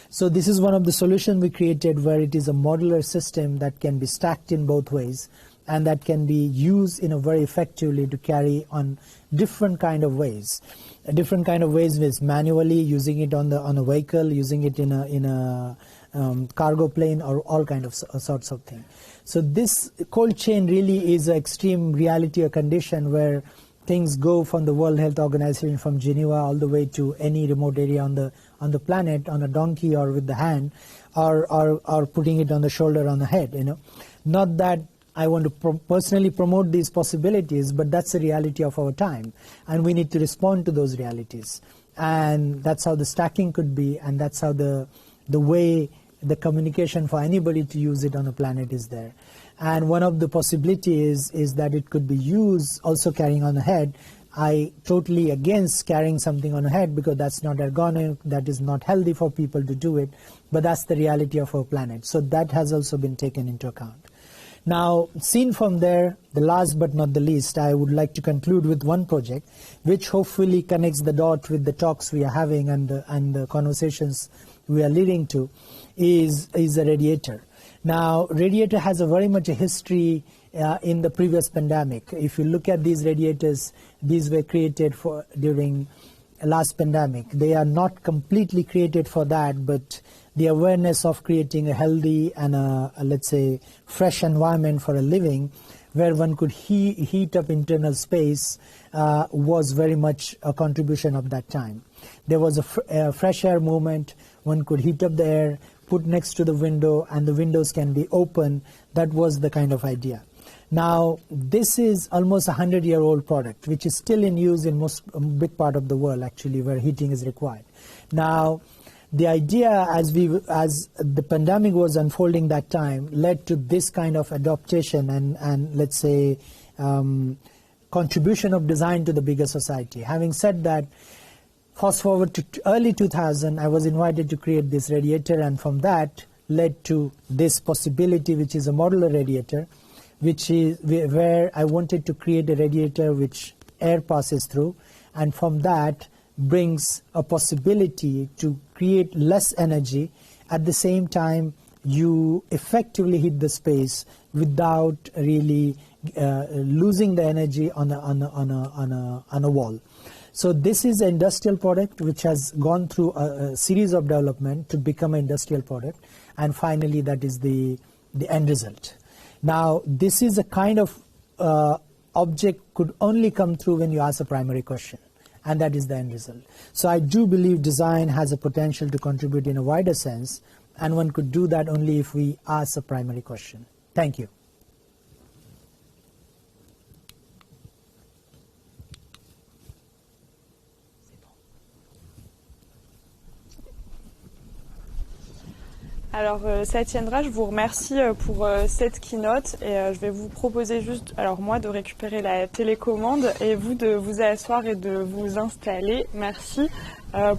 So this is one of the solutions we created, where it is a modular system that can be stacked in both ways and that can be used in a very effectively to carry on different kind of ways. Different kind of ways is manually using it on a vehicle, using it in a cargo plane, or all kind of sorts of things. So this cold chain really is an extreme reality or condition where things go from the World Health Organization, from Geneva all the way to any remote area on the planet, on a donkey or with the hand, or putting it on the shoulder, on the head. Not that I want to personally promote these possibilities, but that's the reality of our time. And we need to respond to those realities. And that's how the stacking could be, and that's how the way the communication for anybody to use it on the planet is there. And one of the possibilities is that it could be used also carrying on ahead. I totally against carrying something on ahead because that's not ergonomic, that is not healthy for people to do it, but that's the reality of our planet. So that has also been taken into account. Now, seen from there, the last but not the least, I would like to conclude with one project which hopefully connects the dot with the talks we are having and the conversations we are leading to, is a radiator. Now, radiator has a very much a history in the previous pandemic. If you look at these radiators, these were created for during last pandemic. They are not completely created for that, but the awareness of creating a healthy and let's say fresh environment for a living where one could heat up internal space was very much a contribution of that time. There was a fresh air movement. One could heat up the air, put next to the window, and the windows can be open. That was the kind of idea. Now, this is almost a 100-year-old product, which is still in use in big part of the world, actually, where heating is required. Now, the idea, as the pandemic was unfolding that time, led to this kind of adaptation and let's say, contribution of design to the bigger society. Having said that, fast forward to early 2000, I was invited to create this radiator, and from that led to this possibility, which is a modular radiator, which is where I wanted to create a radiator which air passes through, and from that brings a possibility to create less energy. At the same time, you effectively heat the space without really losing the energy on a wall. So this is an industrial product which has gone through a series of development to become an industrial product, and finally that is the end result. Now, this is a kind of object could only come through when you ask a primary question, and that is the end result. So I do believe design has a potential to contribute in a wider sense, and one could do that only if we ask a primary question. Thank you. Alors Satyendra, je vous remercie pour cette keynote et je vais vous proposer juste, alors moi, de récupérer la télécommande et vous de vous asseoir et de vous installer. Merci.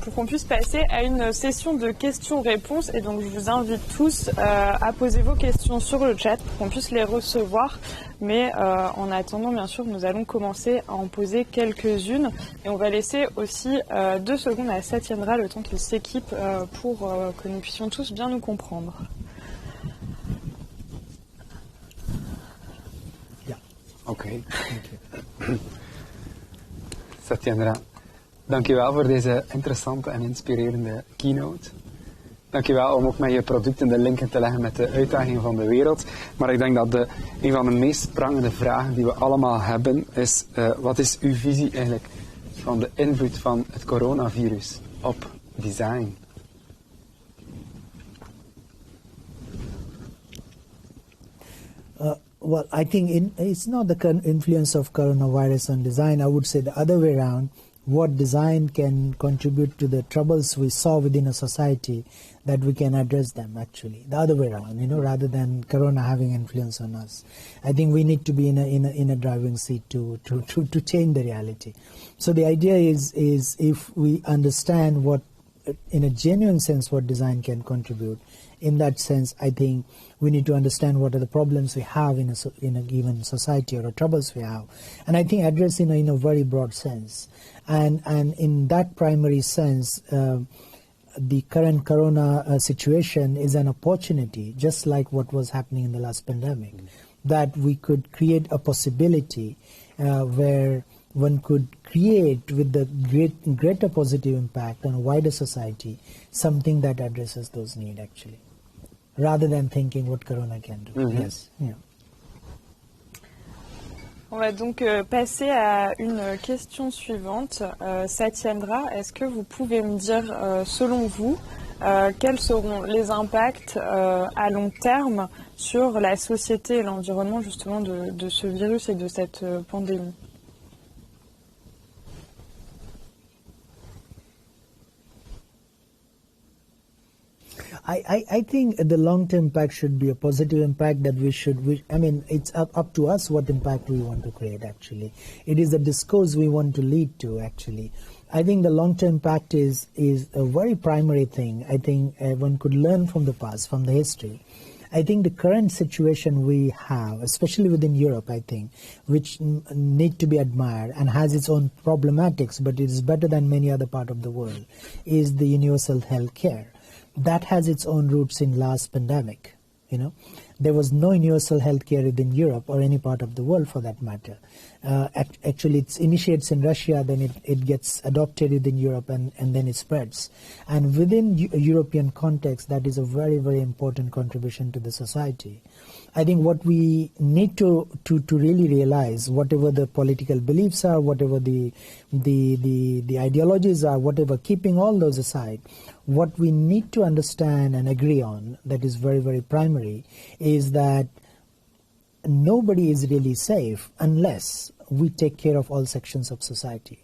Pour qu'on puisse passer à une session de questions-réponses. Et donc je vous invite tous à poser vos questions sur le chat pour qu'on puisse les recevoir. Mais en attendant, bien sûr, nous allons commencer à en poser quelques-unes. Et on va laisser aussi 2 secondes à Satyendra, le temps qu'il s'équipe pour que nous puissions tous bien nous comprendre. Ja, oké. Satyendra. Dankjewel voor deze interessante en inspirerende keynote. Dankjewel om ook met je producten de linken te leggen met de uitdagingen van de wereld. Maar ik denk dat een van de meest prangende vragen die we allemaal hebben is, wat is uw visie eigenlijk van de invloed van het coronavirus op design? Well, I think it's not the influence of coronavirus on design. I would say the other way around. What design can contribute to the troubles we saw within a society, that we can address them actually. The other way around, rather than Corona having influence on us. I think we need to be in a driving seat to change the reality. So the idea is if we understand what, in a genuine sense, what design can contribute. In that sense, I think we need to understand what are the problems we have in a given society or the troubles we have. And I think address in a very broad sense. And in that primary sense, the current corona situation is an opportunity, just like what was happening in the last pandemic, that we could create a possibility where one could create with the greater positive impact on a wider society, something that addresses those needs actually, rather than thinking what corona can do. Mm-hmm. Yes. Yeah. On va donc passer à une question suivante. Satyendra, est-ce que vous pouvez me dire, selon vous, quels seront les impacts à long terme sur la société et l'environnement justement de ce virus et de cette pandémie? I think the long-term impact should be a positive impact that I mean, it's up to us what impact we want to create, actually. It is the discourse we want to lead to, actually. I think the long-term impact is a very primary thing. I think one could learn from the past, from the history. I think the current situation we have, especially within Europe, I think, which need to be admired and has its own problematics, but it is better than many other parts of the world, is the universal health care. That has its own roots in last pandemic. You know, there was no universal health care within Europe or any part of the world for that matter. Actually, it initiates in Russia, then it gets adopted within Europe, and then it spreads. And within European context, that is a very, very important contribution to the society. I think what we need to really realize, whatever the political beliefs are, whatever the ideologies are, whatever, keeping all those aside, what we need to understand and agree on, that is very, very primary, is that nobody is really safe unless we take care of all sections of society.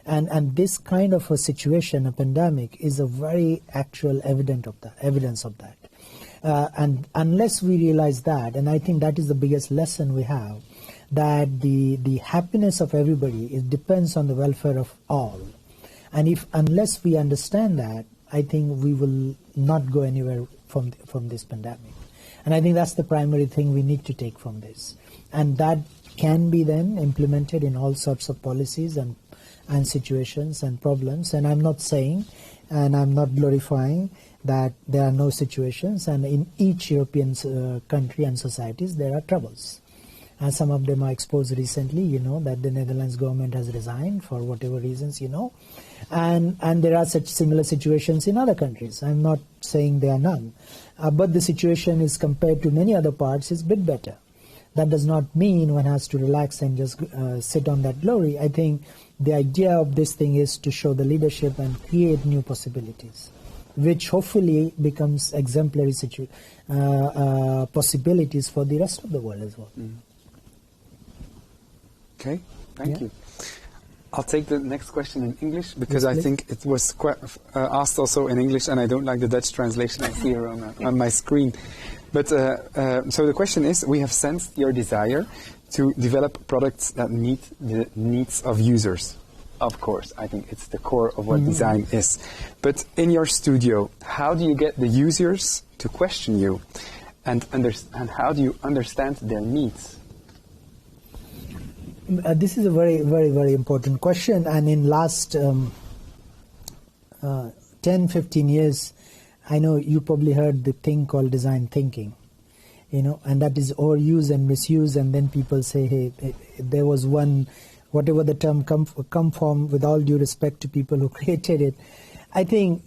And this kind of a situation, a pandemic, is a very actual evidence of that. And unless we realize that, and I think that is the biggest lesson we have, that the happiness of everybody, it depends on the welfare of all. And unless we understand that, I think we will not go anywhere from this pandemic. And I think that's the primary thing we need to take from this. And that can be then implemented in all sorts of policies and situations and problems. And I'm not saying, and I'm not glorifying, that there are no situations, and in each European country and societies there are troubles. And some of them are exposed recently, you know, that the Netherlands government has resigned for whatever reasons, you know. And there are such similar situations in other countries. I'm not saying there are none. But the situation is, compared to many other parts, is a bit better. That does not mean one has to relax and just sit on that glory. I think the idea of this thing is to show the leadership and create new possibilities, which hopefully becomes exemplary possibilities for the rest of the world as well. Mm. Okay, thank you. I'll take the next question in English, because I think it was asked also in English, and I don't like the Dutch translation I see here on my screen. But so the question is, we have sensed your desire to develop products that meet the needs of users. Of course, I think it's the core of what design is. But in your studio, how do you get the users to question you? And how do you understand their needs? This is a very, very, very important question. And in last 10, 15 years, I know you probably heard the thing called design thinking, you know, and that is overused and misused. And then people say, hey, there was one, whatever the term come from, with all due respect to people who created it, I think,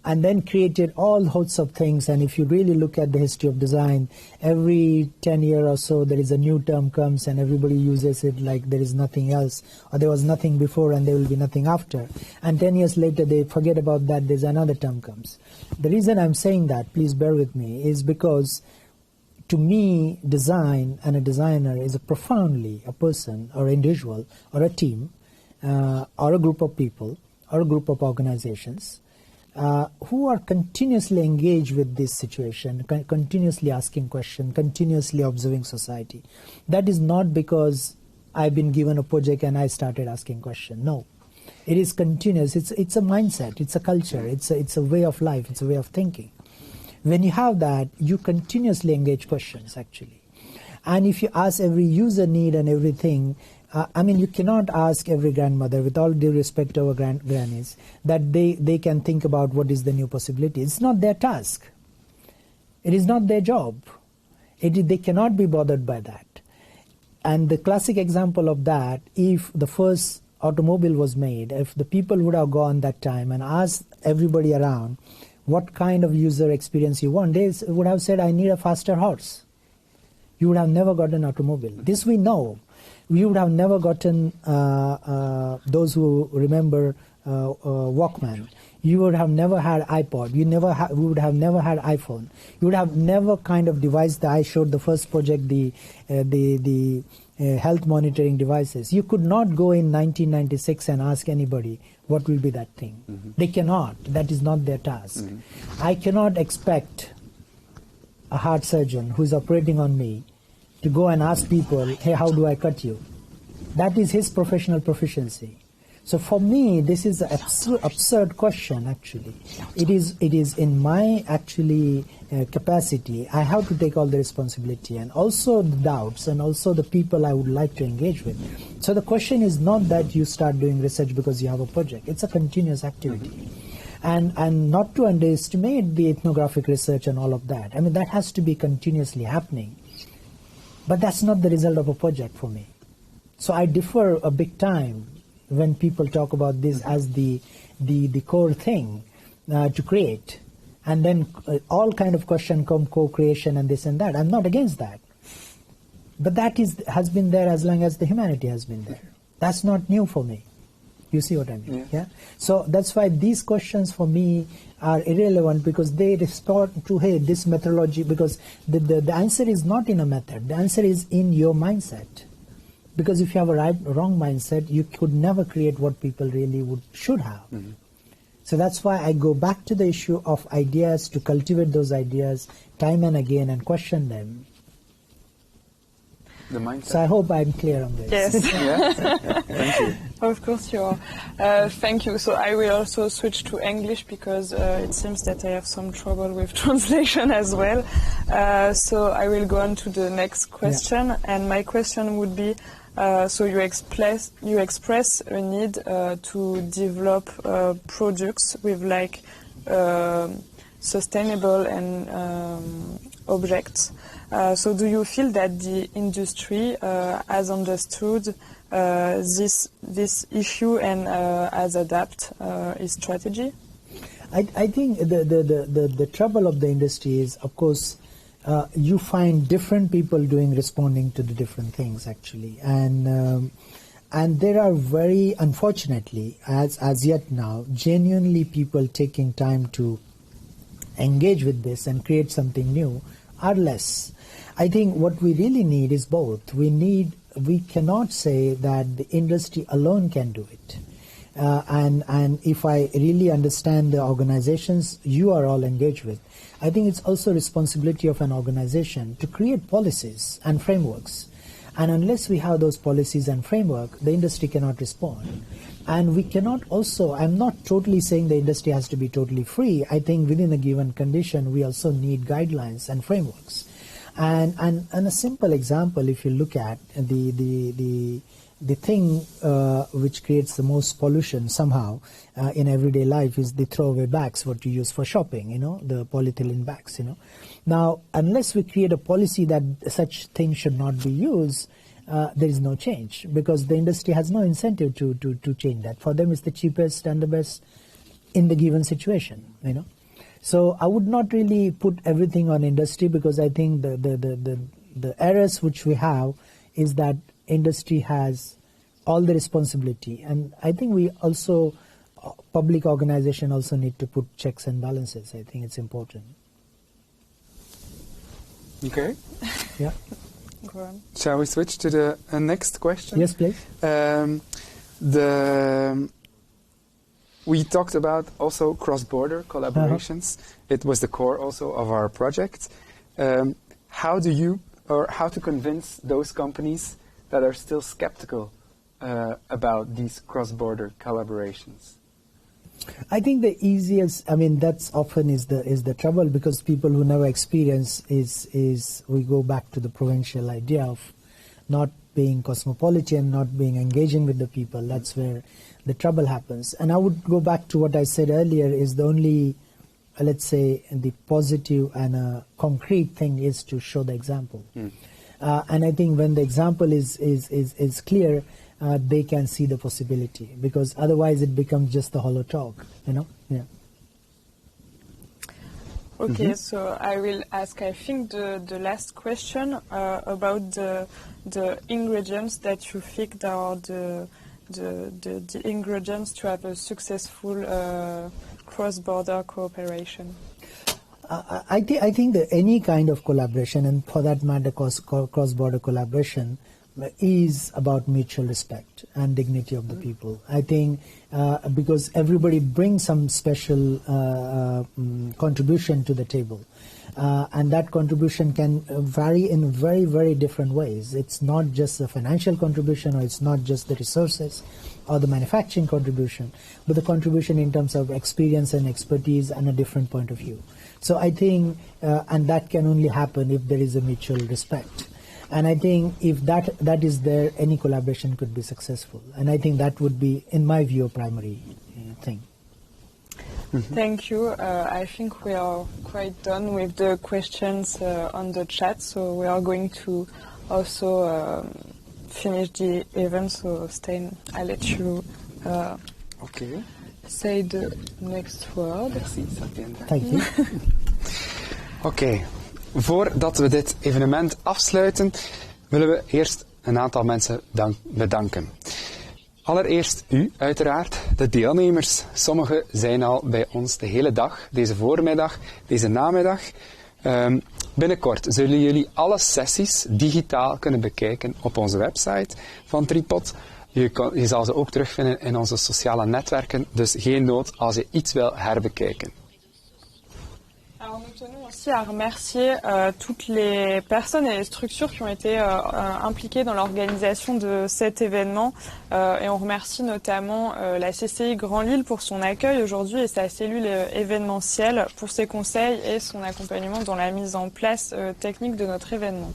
and then created all sorts of things. And if you really look at the history of design, every 10 years or so, there is a new term comes and everybody uses it like there is nothing else, or there was nothing before and there will be nothing after. And 10 years later, they forget about that, there's another term comes. The reason I'm saying that, please bear with me, is because to me, design and a designer is profoundly a person or individual or a team or a group of people or a group of organizations who are continuously engaged with this situation, continuously asking questions, continuously observing society. That is not because I've been given a project and I started asking questions. No, it is continuous. It's a mindset. It's a culture. It's a way of life. It's a way of thinking. When you have that, you continuously engage questions, actually. And if you ask every user need and everything, I mean, you cannot ask every grandmother, with all due respect to our grannies, that they can think about what is the new possibility. It's not their task. It is not their job. They cannot be bothered by that. And the classic example of that, if the first automobile was made, if the people would have gone that time and asked everybody around what kind of user experience you want, they would have said, I need a faster horse. You would have never got an automobile. This we know. We would have never gotten, those who remember Walkman, You would have never had iPod. We would have never had iPhone. You would have never kind of devised I showed the first project, the health monitoring devices. You could not go in 1996 and ask anybody what will be that thing. Mm-hmm. They cannot. That is not their task. Mm-hmm. I cannot expect a heart surgeon who is operating on me to go and ask people, hey, how do I cut you? That is his professional proficiency. So for me, this is an absurd question, actually. It is in my, actually, capacity. I have to take all the responsibility and also the doubts and also the people I would like to engage with. So the question is not that you start doing research because you have a project. It's a continuous activity. Mm-hmm. And not to underestimate the ethnographic research and all of that. I mean, that has to be continuously happening. But that's not the result of a project for me. So I differ a big time when people talk about this as the core thing to create, and then all kind of question come co-creation and this and that. I'm not against that, but that has been there as long as the humanity has been there. That's not new for me. You see what I mean? Yeah. So that's why these questions for me are irrelevant, because they respond to, hey, this methodology, because the answer is not in a method. The answer is in your mindset. Because if you have a wrong mindset, you could never create what people really should have. Mm-hmm. So that's why I go back to the issue of ideas, to cultivate those ideas time and again and question them. The mindset. So I hope I'm clear on this. Yes. Yeah. Thank you. Of course you are. Thank you. So I will also switch to English because it seems that I have some trouble with translation as well. So I will go on to the next question. Yeah. And my question would be, so you express a need to develop products with like sustainable and objects. So do you feel that the industry has understood this issue and has adapted its strategy? I think the trouble of the industry is, of course, you find different people responding to the different things, actually, and there are very, unfortunately, as yet now, genuinely people taking time to engage with this and create something new are less. I think what we really need is both. We cannot say that the industry alone can do it. And if I really understand the organizations you are all engaged with, I think it's also responsibility of an organization to create policies and frameworks. And unless we have those policies and framework, the industry cannot respond. And we cannot also, I'm not totally saying the industry has to be totally free. I think within a given condition, we also need guidelines and frameworks. And a simple example, if you look at the thing which creates the most pollution somehow in everyday life is the throwaway bags, what you use for shopping, the polyethylene bags, Now, unless we create a policy that such things should not be used, there is no change, because the industry has no incentive to change that. For them, it's the cheapest and the best in the given situation, So I would not really put everything on industry, because I think the errors which we have is that industry has all the responsibility, and I think we also, public organization also need to put checks and balances. I think it's important. Okay. Yeah. Go on. Shall we switch to the next question? Yes, please. We talked about also cross-border collaborations. It was the core also of our project. How to convince those companies that are still skeptical about these cross-border collaborations? I think the easiest, that's often is the trouble, because people who never experience is we go back to the provincial idea of not being cosmopolitan, not being engaging with the people. That's where the trouble happens. And I would go back to what I said earlier, is the only, let's say, the positive and a concrete thing is to show the example. And I think when the example is clear, they can see the possibility, because otherwise it becomes just a hollow talk, Yeah. Okay, so I will ask, I think, the last question about the ingredients that you think are the ingredients to have a successful cross-border cooperation? I think that any kind of collaboration, and for that matter cross-border collaboration, is about mutual respect and dignity of the people. I think because everybody brings some special contribution to the table. And that contribution can vary in very, very different ways. It's not just the financial contribution, or it's not just the resources or the manufacturing contribution, but the contribution in terms of experience and expertise and a different point of view. So I think, and that can only happen if there is a mutual respect. And I think if that is there, any collaboration could be successful. And I think that would be, in my view, a primary thing. Thank you. I think we are quite done with the questions on the chat, so we are going to also finish the event. So, Stijn, I'll let you say the next word. Merci, Satyendra. Thank you. Oké, voordat we dit evenement afsluiten, willen we eerst een aantal mensen bedanken. Allereerst u, uiteraard, de deelnemers. Sommigen zijn al bij ons de hele dag, deze voormiddag, deze namiddag. Binnenkort zullen jullie alle sessies digitaal kunnen bekijken op onze website van Tripod. Je zal ze ook terugvinden in onze sociale netwerken, dus geen nood als je iets wil herbekijken. Alors nous tenons aussi à remercier toutes les personnes et les structures qui ont été impliquées dans l'organisation de cet événement et on remercie notamment la CCI Grand Lille pour son accueil aujourd'hui et sa cellule événementielle pour ses conseils et son accompagnement dans la mise en place technique de notre événement.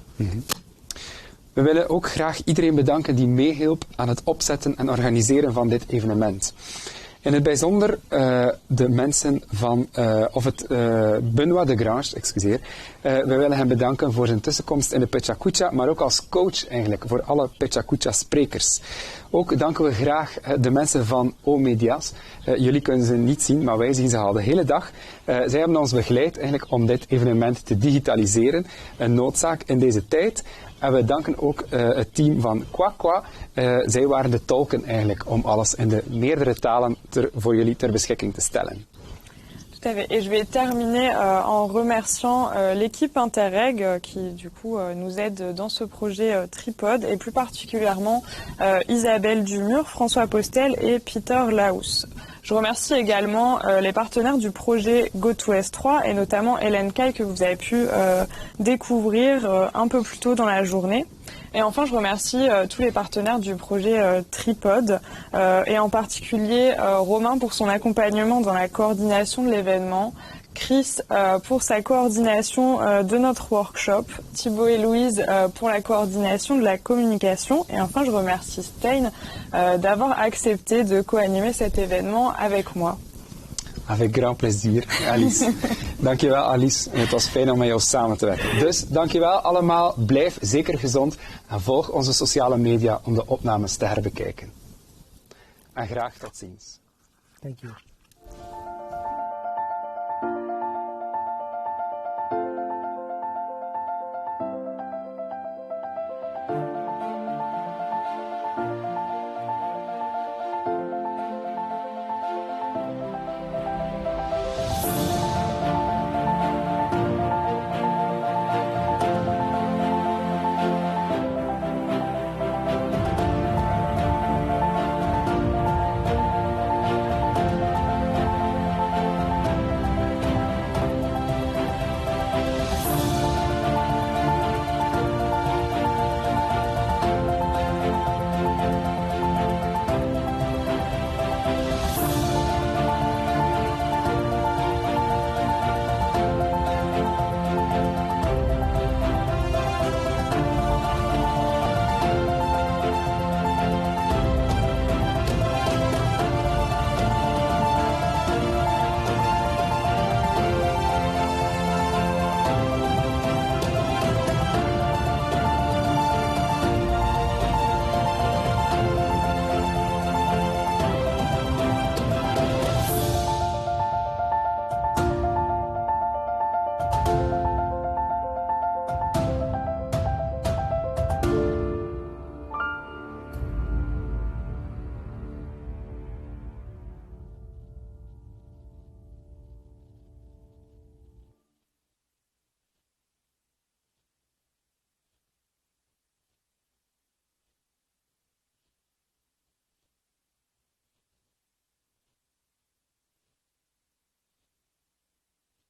We willen ook graag iedereen bedanken die meehielp aan het opzetten en organiseren van dit evenement. In het bijzonder de mensen van, Benoît de Grange, excuseer. We willen hem bedanken voor zijn tussenkomst in de Pechakucha, maar ook als coach eigenlijk voor alle Pechakucha sprekers. Ook danken we graag de mensen van O-Medias. Jullie kunnen ze niet zien, maar wij zien ze al de hele dag. Zij hebben ons begeleid eigenlijk om dit evenement te digitaliseren. Een noodzaak in deze tijd. En we danken ook het team van Kwakwa. Zij waren de tolken eigenlijk om alles in de meerdere talen voor jullie ter beschikking te stellen. Tout à fait. Et je vais terminer en remerciant l'équipe Interreg qui du coup nous aide dans ce projet Tripod et plus particulièrement Isabelle Dumur, François Postel et Peter Laus. Je remercie également les partenaires du projet GoToS3 et notamment Hélène Caille que vous avez pu découvrir un peu plus tôt dans la journée. Et enfin, je remercie tous les partenaires du projet Tripod et en particulier Romain pour son accompagnement dans la coordination de l'événement, Chris pour sa coordination de notre workshop, Thibaut et Louise pour la coordination de la communication et enfin je remercie Stijn d'avoir accepté de co-animer cet événement avec moi. Avec grand plezier, Alice. Dankjewel, Alice. En het was fijn om met jou samen te werken. Dus dankjewel allemaal. Blijf zeker gezond en volg onze sociale media om de opnames te herbekijken. En graag tot ziens. Thank you.